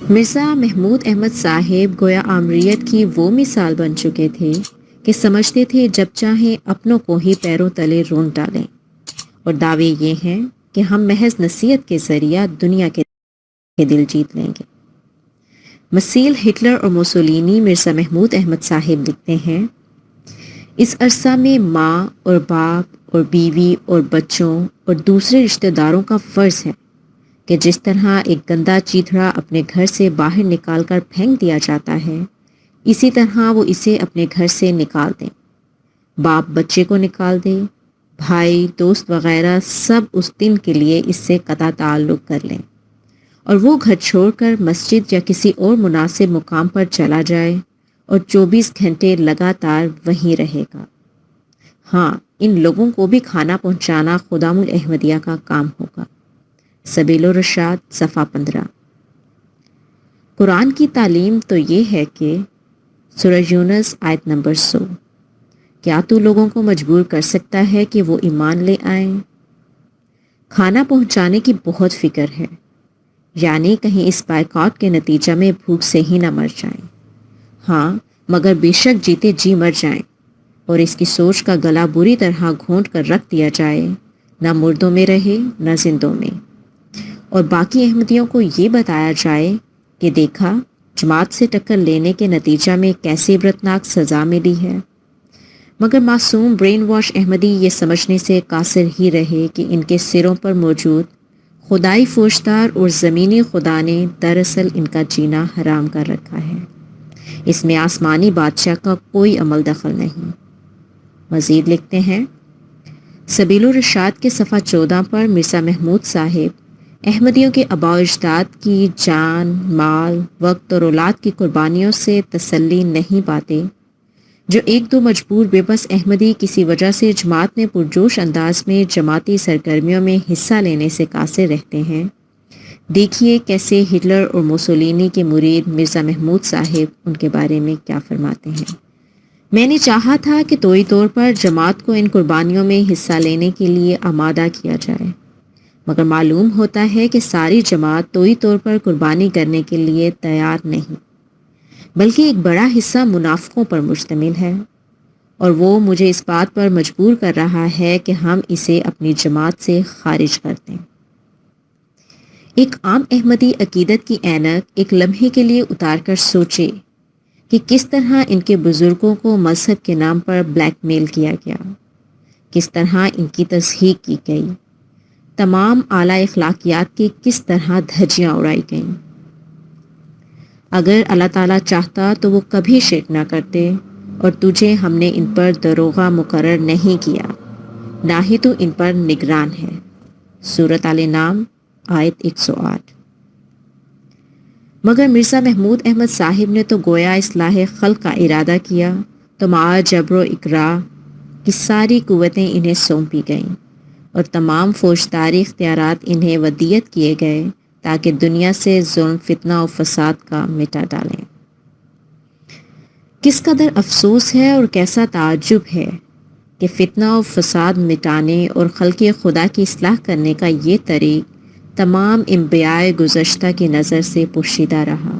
مرزا محمود احمد صاحب گویا آمریت کی وہ مثال بن چکے تھے کہ سمجھتے تھے جب چاہیں اپنوں کو ہی پیروں تلے رونٹ ڈالیں، اور دعوے یہ ہیں کہ ہم محض نصیحت کے ذریعہ دنیا کے دل جیت لیں گے۔ مثیل ہٹلر اور موسولینی مرزا محمود احمد صاحب لکھتے ہیں، اس عرصہ میں ماں اور باپ اور بیوی اور بچوں اور دوسرے رشتہ داروں کا فرض ہے کہ جس طرح ایک گندا چیتڑا اپنے گھر سے باہر نکال کر پھینک دیا جاتا ہے، اسی طرح وہ اسے اپنے گھر سے نکال دیں۔ باپ بچے کو نکال دے، بھائی دوست وغیرہ سب اس دن کے لیے اس سے قطع تعلق کر لیں، اور وہ گھر چھوڑ کر مسجد یا کسی اور مناسب مقام پر چلا جائے اور 24 گھنٹے لگاتار وہیں رہے گا۔ ہاں، ان لوگوں کو بھی کھانا پہنچانا خدام الاحمدیہ کا کام ہوگا۔ سبیل الرشاد صفحہ 15۔ قرآن کی تعلیم تو یہ ہے کہ سورہ یونس آیت نمبر 100، کیا تو لوگوں کو مجبور کر سکتا ہے کہ وہ ایمان لے آئیں؟ کھانا پہنچانے کی بہت فکر ہے، یعنی کہیں اس بائیکاٹ کے نتیجہ میں بھوک سے ہی نہ مر جائیں۔ ہاں، مگر بے شک جیتے جی مر جائیں، اور اس کی سوچ کا گلا بری طرح گھونٹ کر رکھ دیا جائے، نہ مردوں میں رہے نہ زندوں میں۔ اور باقی احمدیوں کو یہ بتایا جائے کہ دیکھا جماعت سے ٹکر لینے کے نتیجہ میں کیسی عبرتناک سزا ملی ہے۔ مگر معصوم برین واش احمدی یہ سمجھنے سے قاصر ہی رہے کہ ان کے سروں پر موجود خدائی فوجدار اور زمینی خدا نے دراصل ان کا جینا حرام کر رکھا ہے، اس میں آسمانی بادشاہ کا کوئی عمل دخل نہیں۔ مزید لکھتے ہیں، سبیل الرشاد کے صفحہ 14 پر مرزا محمود صاحب احمدیوں کے آباء و اجداد کی جان، مال، وقت اور اولاد کی قربانیوں سے تسلی نہیں پاتے، جو ایک دو مجبور بے بس احمدی کسی وجہ سے جماعت میں پرجوش انداز میں جماعتی سرگرمیوں میں حصہ لینے سے قاصر رہتے ہیں۔ دیکھیے کیسے ہٹلر اور موسولینی کے مرید مرزا محمود صاحب ان کے بارے میں کیا فرماتے ہیں۔ میں نے چاہا تھا کہ توئی طور پر جماعت کو ان قربانیوں میں حصہ لینے کے لیے آمادہ کیا جائے، مگر معلوم ہوتا ہے کہ ساری جماعت توئی طور پر قربانی کرنے کے لیے تیار نہیں، بلکہ ایک بڑا حصہ منافقوں پر مشتمل ہے، اور وہ مجھے اس بات پر مجبور کر رہا ہے کہ ہم اسے اپنی جماعت سے خارج کر دیں۔ ایک عام احمدی عقیدت کی اینک ایک لمحے کے لیے اتار کر سوچے کہ کس طرح ان کے بزرگوں کو مذہب کے نام پر بلیک میل کیا گیا، کس طرح ان کی تصحیح کی گئی، تمام اعلیٰ اخلاقیات کی کس طرح دھجیاں اڑائی گئیں۔ اگر اللہ تعالیٰ چاہتا تو وہ کبھی شرک نہ کرتے، اور تجھے ہم نے ان پر دروغہ مقرر نہیں کیا، نہ ہی تو ان پر نگران ہے۔ سورۃ آل نام آیت 108۔ مگر مرزا محمود احمد صاحب نے تو گویا اصلاح خلق کا ارادہ کیا تو مع جبر و اکراہ کی ساری قوتیں انہیں سونپی گئیں، اور تمام فوجداری اختیارات انہیں ودیت کیے گئے تاکہ دنیا سے ظلم، فتنہ و فساد کا مٹا ڈالیں۔ کس قدر افسوس ہے اور کیسا تعجب ہے کہ فتنہ و فساد مٹانے اور خلق خدا کی اصلاح کرنے کا یہ طریق تمام انبیاء گزشتہ کی نظر سے پوشیدہ رہا،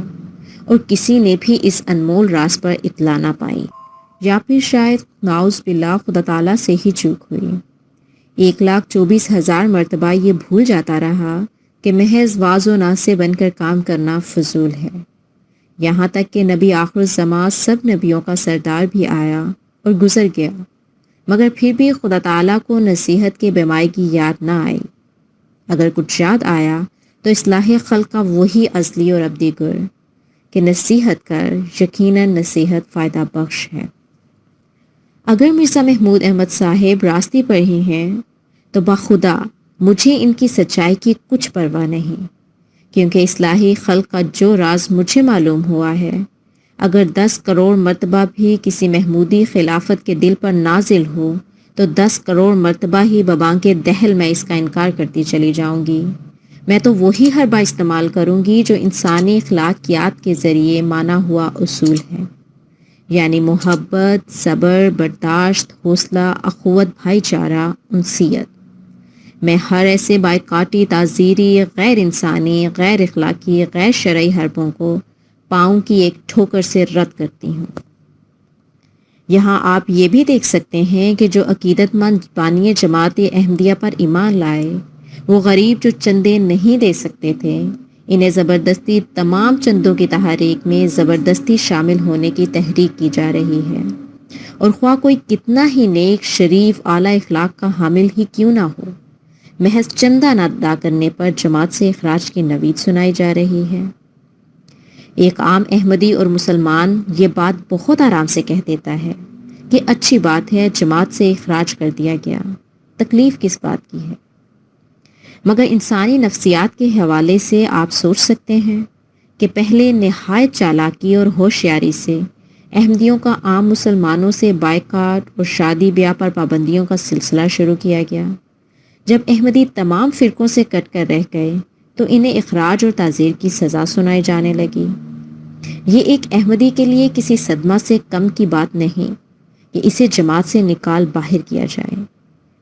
اور کسی نے بھی اس انمول راز پر اطلاع نہ پائی، یا پھر شاید نعوذ باللہ خدا تعالیٰ سے ہی چوک ہوئی۔ 1,24,000 مرتبہ یہ بھول جاتا رہا کہ محض واعظ و ناصح بن کر کام کرنا فضول ہے، یہاں تک کہ نبی آخر الزماں سب نبیوں کا سردار بھی آیا اور گزر گیا، مگر پھر بھی خدا تعالیٰ کو نصیحت کے بمائی کی یاد نہ آئی۔ اگر کچھ یاد آیا تو اصلاح خلق کا وہی ازلی اور ابدی گر کہ نصیحت کر، یقیناً نصیحت فائدہ بخش ہے۔ اگر مرزا محمود احمد صاحب راستے پر ہی ہیں تو بخدا مجھے ان کی سچائی کی کچھ پرواہ نہیں، کیونکہ اصلاحی خلق کا جو راز مجھے معلوم ہوا ہے، اگر 10 کروڑ مرتبہ بھی کسی محمودی خلافت کے دل پر نازل ہو تو 10 کروڑ مرتبہ ہی ببانگ دہل میں اس کا انکار کرتی چلی جاؤں گی۔ میں تو وہی حربہ استعمال کروں گی جو انسانی اخلاقیات کے ذریعے مانا ہوا اصول ہے، یعنی محبت، صبر، برداشت، حوصلہ، اخوت، بھائی چارہ، انسیت۔ میں ہر ایسے بائیکاٹی، تعزیری، غیر انسانی، غیر اخلاقی، غیر شرعی حربوں کو پاؤں کی ایک ٹھوکر سے رد کرتی ہوں۔ یہاں آپ یہ بھی دیکھ سکتے ہیں کہ جو عقیدت مند بانی جماعت احمدیہ پر ایمان لائے، وہ غریب جو چندے نہیں دے سکتے تھے، انہیں زبردستی تمام چندوں کی تحریک میں زبردستی شامل ہونے کی تحریک کی جا رہی ہے، اور خواہ کوئی کتنا ہی نیک، شریف، اعلیٰ اخلاق کا حامل ہی کیوں نہ ہو، محض چندہ نہ ادا کرنے پر جماعت سے اخراج کی نوید سنائی جا رہی ہے۔ ایک عام احمدی اور مسلمان یہ بات بہت آرام سے کہہ دیتا ہے کہ اچھی بات ہے، جماعت سے اخراج کر دیا گیا، تکلیف کس بات کی ہے؟ مگر انسانی نفسیات کے حوالے سے آپ سوچ سکتے ہیں کہ پہلے نہایت چالاکی اور ہوشیاری سے احمدیوں کا عام مسلمانوں سے بائیکاٹ اور شادی بیاہ پر پابندیوں کا سلسلہ شروع کیا گیا۔ جب احمدی تمام فرقوں سے کٹ کر رہ گئے تو انہیں اخراج اور تعزیر کی سزا سنائی جانے لگی۔ یہ ایک احمدی کے لیے کسی صدمہ سے کم کی بات نہیں کہ اسے جماعت سے نکال باہر کیا جائے۔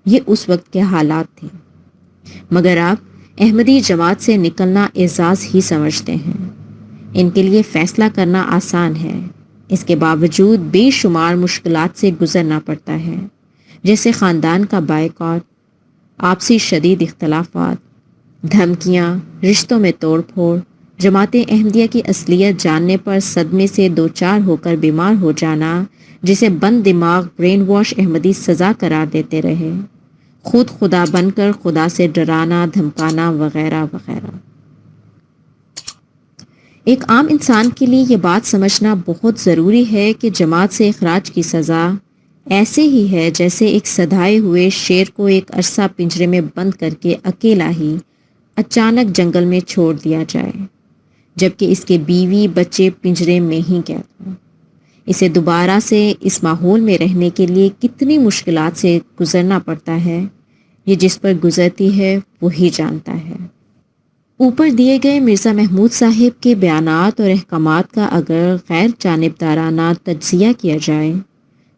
یہ اس وقت کے حالات تھے، مگر آپ احمدی جماعت سے نکلنا اعزاز ہی سمجھتے ہیں۔ ان کے لیے فیصلہ کرنا آسان ہے، اس کے باوجود بے شمار مشکلات سے گزرنا پڑتا ہے، جیسے خاندان کا بائیکاٹ، آپسی شدید اختلافات، دھمکیاں، رشتوں میں توڑ پھوڑ، جماعت احمدیہ کی اصلیت جاننے پر صدمے سے دوچار ہو کر بیمار ہو جانا، جسے بند دماغ برین واش احمدی سزا قرار دیتے رہے، خود خدا بن کر خدا سے ڈرانا، دھمکانا وغیرہ وغیرہ۔ ایک عام انسان کے لیے یہ بات سمجھنا بہت ضروری ہے کہ جماعت سے اخراج کی سزا ایسے ہی ہے جیسے ایک سدھائے ہوئے شیر کو ایک عرصہ پنجرے میں بند کر کے اکیلا ہی اچانک جنگل میں چھوڑ دیا جائے، جبکہ اس کے بیوی بچے پنجرے میں ہی قید ہوں۔ اسے دوبارہ سے اس ماحول میں رہنے کے لیے کتنی مشکلات سے گزرنا پڑتا ہے، یہ جس پر گزرتی ہے وہی جانتا ہے۔ اوپر دیے گئے مرزا محمود صاحب کے بیانات اور احکامات کا اگر غیر جانبدارانہ تجزیہ کیا جائے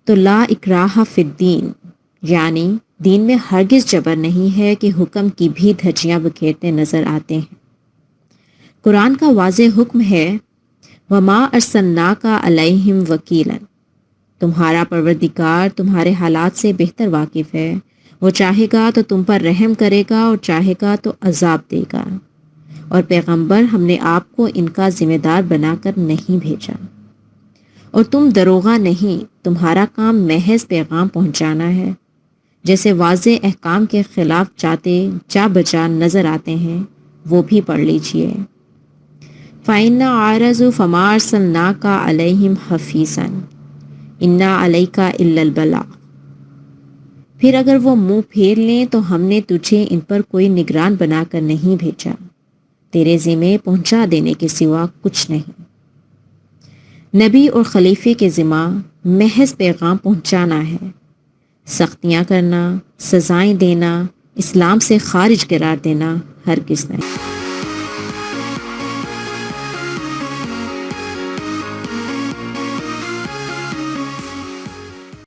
تو لا اکراہ فی الدین، یعنی دین میں ہرگز جبر نہیں ہے، کہ حکم کی بھی دھجیاں بکھیرتے نظر آتے ہیں۔ قرآن کا واضح حکم ہے وَمَا أَرْسَلْنَاكَ عَلَيْهِمْ وَكِيلًا، تمہارا پروردگار تمہارے حالات سے بہتر واقف ہے، وہ چاہے گا تو تم پر رحم کرے گا اور چاہے گا تو عذاب دے گا، اور پیغمبر ہم نے آپ کو ان کا ذمہ دار بنا کر نہیں بھیجا، اور تم دروغہ نہیں، تمہارا کام محض پیغام پہنچانا ہے۔ جیسے واضح احکام کے خلاف جاتے جا بجا نظر آتے ہیں، وہ بھی پڑھ لیجئے۔ فَإِنَّ عَارَضُوا فَمَا أَرْسَلْنَاكَ عَلَيْهِمْ حَفِيظًا إِنَّا عَلَيْكَ إِلَّا الْبَلَاغَ، پھر اگر وہ منہ پھیر لیں تو ہم نے تجھے ان پر کوئی نگران بنا کر نہیں بھیجا، تیرے ذمے پہنچا دینے کے سوا کچھ نہیں۔ نبی اور خلیفے کے ذمہ محض پیغام پہنچانا ہے، سختیاں کرنا، سزائیں دینا، اسلام سے خارج قرار دینا ہرگز نہیں۔